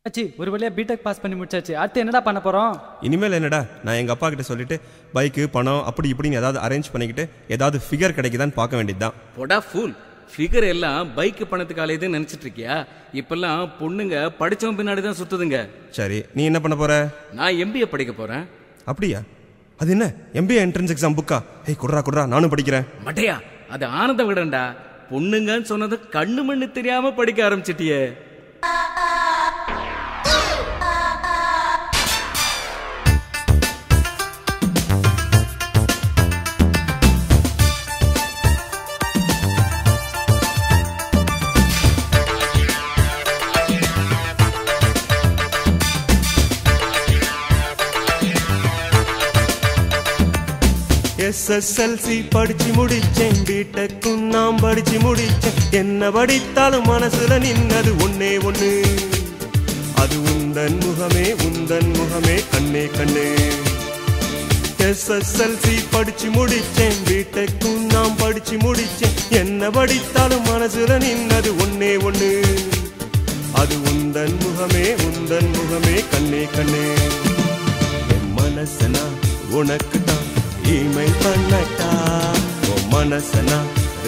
அச்சி ஒரு வழியாக பிடெக் பாஸ் பண்ணி முடிச்சாச்சு. அடுத்து என்னடா பண்ண போகிறோம்? இனிமேல் என்னடா, நான் எங்கள் அப்பா கிட்ட சொல்லிட்டு பைக்கு பணம் அப்படி இப்படின்னு ஏதாவது அரேஞ்ச் பண்ணிக்கிட்டு ஏதாவது ஃபிகர் கிடைக்குதான்னு பார்க்க வேண்டியது தான். போடா ஃபுல் ஃபிகர் எல்லாம் பைக்கு பணத்துக்கு ஆலையுதுன்னு நினச்சிட்டு இருக்கியா? இப்பெல்லாம் பொண்ணுங்க படித்தவன் பின்னாடி தான் சுற்றுதுங்க. சரி, நீ என்ன பண்ண போற? நான் எம்பிஏ படிக்க போகிறேன். அப்படியா? அது என்ன எம்பிஏ என்ட்ரன்ஸ் எக்ஸாம் புக்கா? ஏய் குட்ரா நானும் படிக்கிறேன். மட்டையா, அது ஆனந்த விடண்டா. பொண்ணுங்கன்னு சொன்னது கண்ணு மண்ணு தெரியாம படிக்க ஆரம்பிச்சிட்டியே. எஸ்எஸ்எல்சி படிச்சு முடிச்சேன், பிடெக்கும் நான் படிச்சு முடிச்சேன். என்ன படித்தாலும் மனசுல நின்னது ஒன்னே ஒண்ணு, அது உந்தன் முகமே கண்ணே கண்ணே. எஸ்எஸ்எல்சி படிச்சு முடிச்சேன், பிடெக்கும் நான் படிச்சு முடிச்சேன். என்ன படித்தாலும் மனசுல நின்னது ஒன்னே ஒண்ணு, அது உந்தன் முகமே கண்ணே கண்ணே. என் மனசனா உனக்கு தான் இமெயில் பண்ணட்டா, உன் மனசனா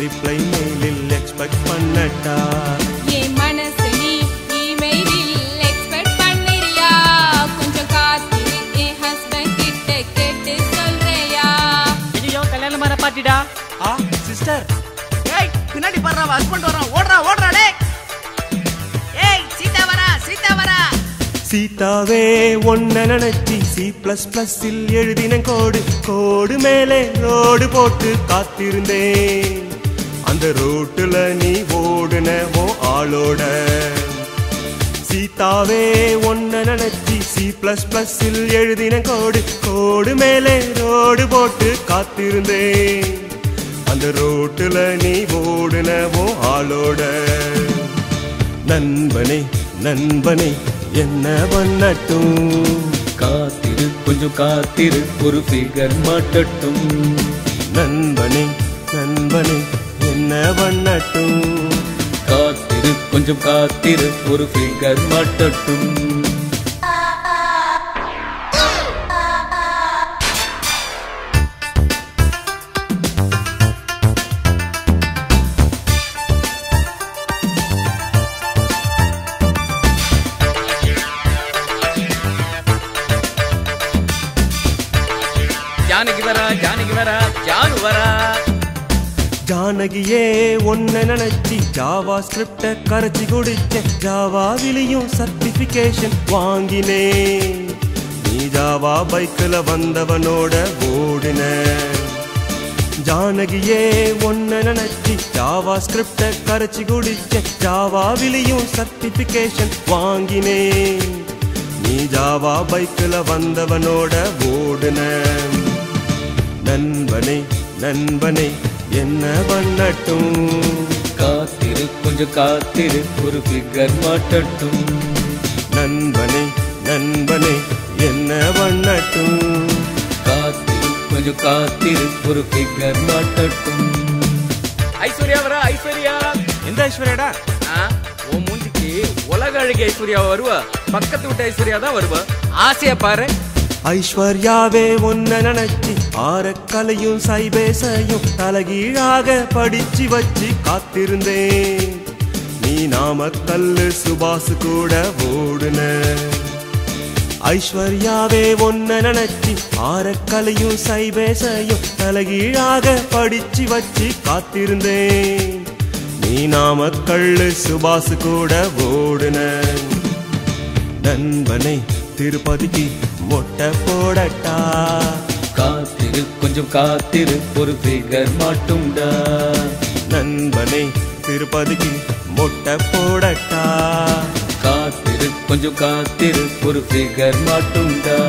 ரிப்ளை மெயிலில் எக்ஸ்பெக்ட் பண்ணட்டா. என் மனசு நீ இமெயிலில் எக்ஸ்பெக்ட் பண்ணிரியா? கொஞ்சம் காத்திரு, என் ஹஸ்பண்ட் கிட்ட கேட்டு சொல்றியா? ஐயோ கல்யாணம் வர பாட்டிடா. சிஸ்டர், ஏய் பின்னாடி பாருடா, ஹஸ்பண்ட் வரான். ஓடுறா டேய். ஏய் சீதா வரா. சீதாவே ஒன்ன நினைச்சி C++ல் எழுதின கோடு மேலே ரோடு போட்டு காத்திருந்தேன். அந்த ரோட்டுல நீ ஓடுனவோ ஆளோட. சீதாவே ஒன்ன நினைச்சி C++ல் எழுதின கோடு மேலே ரோடு போட்டு காத்திருந்தேன். அந்த ரோட்டுல நீ ஓடுனவோ ஆளோட. நண்பனே என்ன பண்ணட்டும்? காத்திரு, கொஞ்சம் காத்திரு, ஒரு ஃபிகர் மாட்டட்டும். நண்பனே என்ன பண்ணட்டும்? காத்திரு, கொஞ்சம் காத்திரு, ஒரு ஃபிகர் மாட்டட்டும். ஜானகியே ஒன்ன நினைச்சி ஜாவா ஸ்கிரிப்ட கரைச்சி குடிச்சேன். ஜாவாவிலையும் சர்டிபிகேஷன் வாங்கினேன். நீ ஜாவா பைக்கில் வந்தவனோட ஓடின. ஜானகியே ஒன்ன நினைச்சி ஜாவா ஸ்கிரிப்ட கரைச்சி குடிச்சேன். ஜாவாவிலையும் சர்டிபிகேஷன் வாங்கினேன். நீ ஜாவா பைக்கில் வந்தவனோட ஓடின. நண்பனே என்ன பண்ணட்டும்? காத்திரு, கொஞ்சம் காத்திரு, ஒரு ஃபிகர் மாட்டட்டும். நண்பனே என்ன பண்ணட்டும்? காத்திரு, கொஞ்சம் காத்திரு, ஒரு ஃபிகர் மாட்டட்டும். ஐஸ்வர்யா வரா. ஐஸ்வர்யா எந்த ஐஸ்வர்யாடா? உன் மூஞ்சிக்கு உலக அழகி ஐஸ்வர்யா வருவா, பக்கத்து விட்டு ஐஸ்வர்யா தான் வருவா. ஆசையா பாரு. ஐஸ்வர்யாவே ஒன்ன நினைச்சி ஆரக்கலையும் சைபேசையும் தலகீழாக படிச்சு வச்சு காத்திருந்தேன். நீ நாமக்கல்லு சுபாசு கூட ஓடுன. ஐஸ்வர்யாவே ஒன்ன நினைச்சி ஆரக்கலையும் சைபேசையும் தலகீழாக படிச்சு வச்சு காத்திருந்தேன். நீ நாமக்கல்லு சுபாசு கூட ஓடுன. நண்பனே திருப்பதிக்கு மொட்டை போடட்டா. காத்திரு, கொஞ்சம் காத்திரு, ஒரு ஃபிகர் மாட்டும்டா. நண்பனே திருப்பதிக்கு மொட்டை போடட்டா. காத்திரு, கொஞ்சம் காத்திரு, ஒரு ஃபிகர் மாட்டும்டா.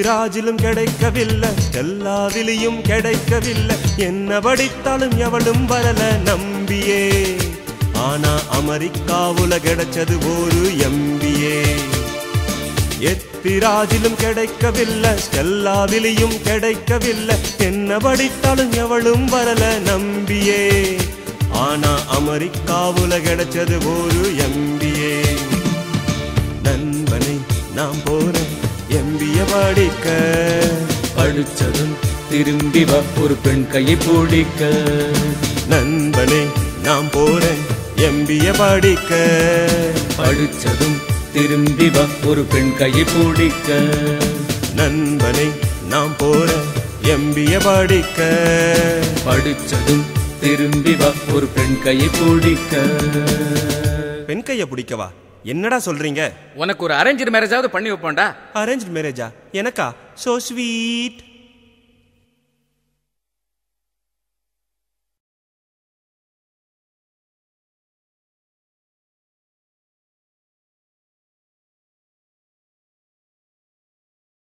எத்திராஜிலும் கிடைக்கவில்லை, எல்லாதிலையும் கிடைக்கவில்லை, என்ன படித்தாலும் எவளும் வரல நம்பியே. ஆனா அமெரிக்காவுல கிடைச்சது ஒரு MBA. எத்திராஜிலும் கிடைக்கவில்லை, எல்லாதிலையும் கிடைக்கவில்லை, என்ன படித்தாலும் எவளும் வரல நம்பியே. ஆனா அமெரிக்காவுல கிடைச்சது ஒரு MBA. நண்பனை நாம் போறேன் MBA படிக்க, படிச்சதும் திரும்பி வா ஒரு பெண் கையை பிடிக்க. நண்பனை நாம் போறேன் MBA படிக்க, படிச்சதும் திரும்பி வா ஒரு பெண் கையை பிடிக்க. நண்பனை நாம் போறேன் MBA படிக்க, படிச்சதும் திரும்பி வா ஒரு பெண் கையை பிடிக்க. பெண் கைய பிடிக்கவா? என்னடா சொல்றீங்க? உனக்கு ஒரு அரேஞ்ச் மேரேஜாவது பண்ணி வைப்போம்டா. அரேஞ்ச் மேரேஜா? எனக்கா? So sweet.